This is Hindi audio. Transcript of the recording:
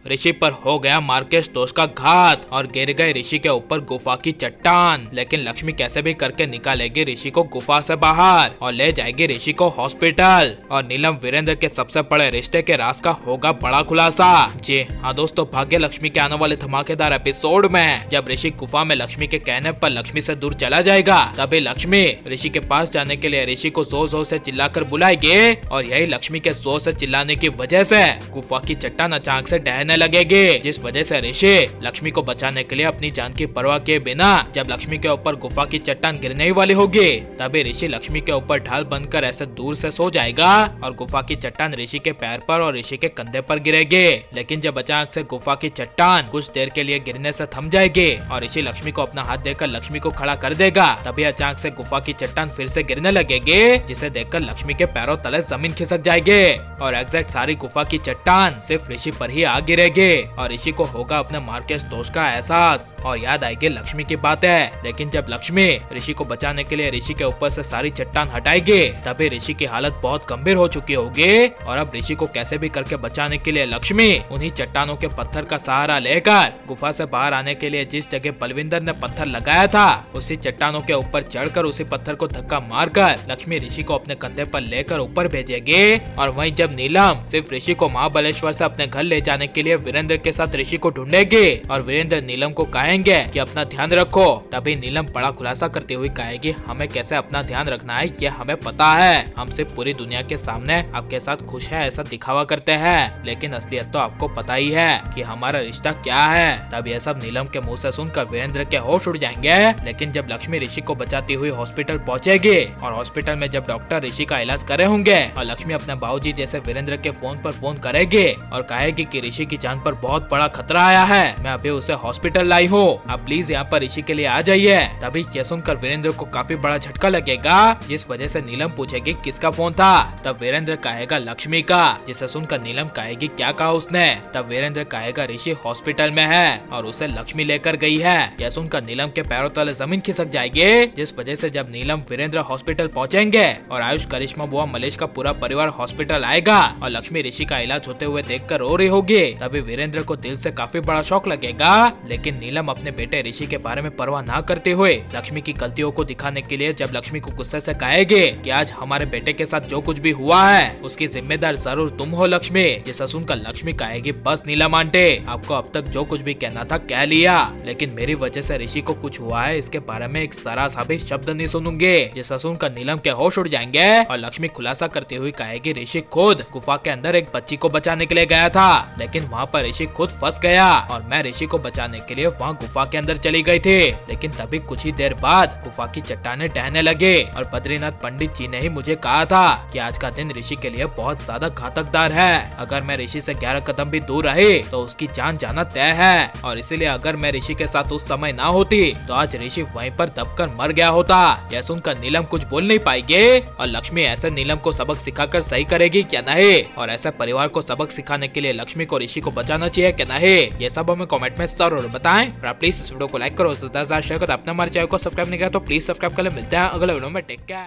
ऋषि पर हो गया मार्केस दोस्त का घात और गिर गए ऋषि के ऊपर गुफा की चट्टान। लेकिन लक्ष्मी कैसे भी करके निकालेगी ऋषि को गुफा से बाहर और ले जाएगी ऋषि को हॉस्पिटल। और नीलम वीरेंद्र के सबसे बड़े रिश्ते के राज का होगा बड़ा खुलासा। जी हाँ दोस्तों, भाग्य लक्ष्मी के आने वाले धमाकेदार एपिसोड में जब ऋषि गुफा में लक्ष्मी के कहने पर लक्ष्मी से दूर चला जाएगा, तभी लक्ष्मी ऋषि के पास जाने के लिए ऋषि को जोर जोर से चिल्लाकर बुलाएगी और यही लक्ष्मी के जोर से चिल्लाने की वजह से गुफा की चट्टान अचानक से ढहने लगेगी, जिस वजह से ऋषि लक्ष्मी को बचाने के लिए अपनी जान की परवाह किए बिना जब लक्ष्मी के ऊपर गुफा की चट्टान गिरने ही वाली होगी, तभी ऋषि लक्ष्मी के ऊपर ढाल बनकर ऐसे दूर से सो जाएगा और गुफा की चट्टान ऋषि के पैर पर और ऋषि के कंधे पर गिरेगी। लेकिन जब अचानक से गुफा की चट्टान कुछ देर के लिए गिरने से थम जाएगी और ऋषि लक्ष्मी को अपना हाथ देकर लक्ष्मी को खड़ा कर देगा, तभी अचानक से गुफा की चट्टान फिर से गिरने लगेगी, जिसे देखकर लक्ष्मी के पैरों तले जमीन खिसक जाएगी और एग्जैक्ट सारी गुफा की चट्टान सिर्फ ऋषि पर ही आ गिरेगी और ऋषि को होगा अपने मार्केस दोस्त का एहसास और याद आएगी लक्ष्मी की बातें। लेकिन जब लक्ष्मी ऋषि को बचाने के लिए ऋषि के ऊपर से सारी चट्टान हटाएगी, तभी ऋषि की हालत बहुत गंभीर हो चुकी होगी और अब ऋषि को कैसे भी करके बचाने के लिए लक्ष्मी उन्हीं चट्टानों के पत्थर का सहारा लेकर गुफा से बाहर आने के लिए जिस जगह बलविंदर ने पत्थर लगाया था उसी चट्टानों के ऊपर चढ़कर उसी पत्थर को धक्का मारकर लक्ष्मी ऋषि को अपने कंधे पर लेकर ऊपर भेजेगी। और वहीं जब नीलम सिर्फ ऋषि को महाबलेश्वर से अपने घर ले जाने के लिए वीरेंद्र के साथ ऋषि को ढूंढेगी और वीरेंद्र नीलम को कहेंगे कि अपना ध्यान रखो, तभी नीलम बड़ा खुलासा करते हुए कहेगी हमें कैसे अपना ध्यान रखना है ये हमें पता है, हम सिर्फ पूरी दुनिया के सामने आपके साथ खुश है ऐसा दिखावा करते हैं, लेकिन असलियत तो आपको पता ही है कि हमारा रिश्ता क्या है। तब यह सब नीलम के मुंह से सुनकर वीरेंद्र के होश उड़ जाएंगे। लेकिन जब लक्ष्मी ऋषि को बचाती हुई हॉस्पिटल पहुंचेगी और हॉस्पिटल में जब डॉक्टर ऋषि का इलाज करे होंगे और लक्ष्मी अपने बाबूजी जैसे वीरेंद्र के फोन पर फोन करेगी और कहेगी कि ऋषि की जान पर बहुत बड़ा खतरा आया है, मैं अभी उसे हॉस्पिटल लाई हूँ, आप प्लीज यहाँ पर ऋषि के लिए आ जाइए। तभी यह सुनकर वीरेंद्र को काफी बड़ा झटका लगेगा, जिस वजह से नीलम पूछेगी किसका फोन था। तब वीरेंद्र कहेगा लक्ष्मी का, जिसे सुनकर नीलम कहेगी क्या कहा उसने। तब वीरेंद्र कहेगा ऋषि हॉस्पिटल में है और उसे लक्ष्मी लेकर गई है। यह सुनकर नीलम के पैरों तले जमीन खिसक जाएगी, जिस वजह से जब नीलम वीरेंद्र हॉस्पिटल पहुंचेंगे और आयुष करिश्मा बुआ मलेश का पूरा परिवार हॉस्पिटल आएगा और लक्ष्मी ऋषि का इलाज होते हुए देखकर रो रही होगी, तभी वीरेंद्र को दिल से काफी बड़ा शौक लगेगा। लेकिन नीलम अपने बेटे ऋषि के बारे में परवाह ना करते हुए लक्ष्मी की गलतियों को दिखाने के लिए जब लक्ष्मी को गुस्से से कहेगी कि आज हमारे बेटे के साथ जो कुछ भी हुआ है उसकी जिम्मेदार जरूर तुम हो लक्ष्मी, जिसे सुनकर लक्ष्मी कहेगी बस नीलम आंटी, आपको अब तक जो कुछ भी कहना था कह लिया, लेकिन मेरी वजह से ऋषि को कुछ हुआ है इसके बारे में एक जरा सा भी शब्द नहीं सुनूंगी। जिसे सुनकर नीलम के होश उड़ जाएंगे और लक्ष्मी खुलासा करती हुई कहेगी ऋषि खुद गुफा के अंदर एक बच्ची को बचाने के लिए गया था, लेकिन वहाँ पर ऋषि खुद फंस गया और मैं ऋषि को बचाने के लिए वहाँ गुफा के अंदर चली गई थी। लेकिन तभी कुछ ही देर बाद गुफा की चट्टानें ढहने लगे और बद्रीनाथ पंडित जी ने ही मुझे कहा था कि आज का दिन ऋषि के लिए बहुत ज्यादा घातकदार है, अगर मैं ऋषि से 11 कदम भी दूर रही तो उसकी जान जाना तय है और इसीलिए अगर मैं ऋषि के साथ उस समय ना होती तो आज ऋषि वहीं पर दबकर मर गया होता। यह सुनकर नीलम कुछ बोल नहीं पाएगी और लक्ष्मी ऐसे नीलम को सबक सिखाकर सही करेगी क्या नहीं, और ऐसे परिवार को सबक सिखाने के लिए लक्ष्मी को ऋषि को बचाना चाहिए क्या नहीं, ये सब हमें कमेंट में जरूर बताएं। प्लीज इस वीडियो को लाइक करो, ज्यादा शेयर करो, अपने हमारे चैनल को सब्सक्राइब नहीं किया तो प्लीज सब्सक्राइब कर ले। मिलते हैं अगले वीडियो में, टेक केयर।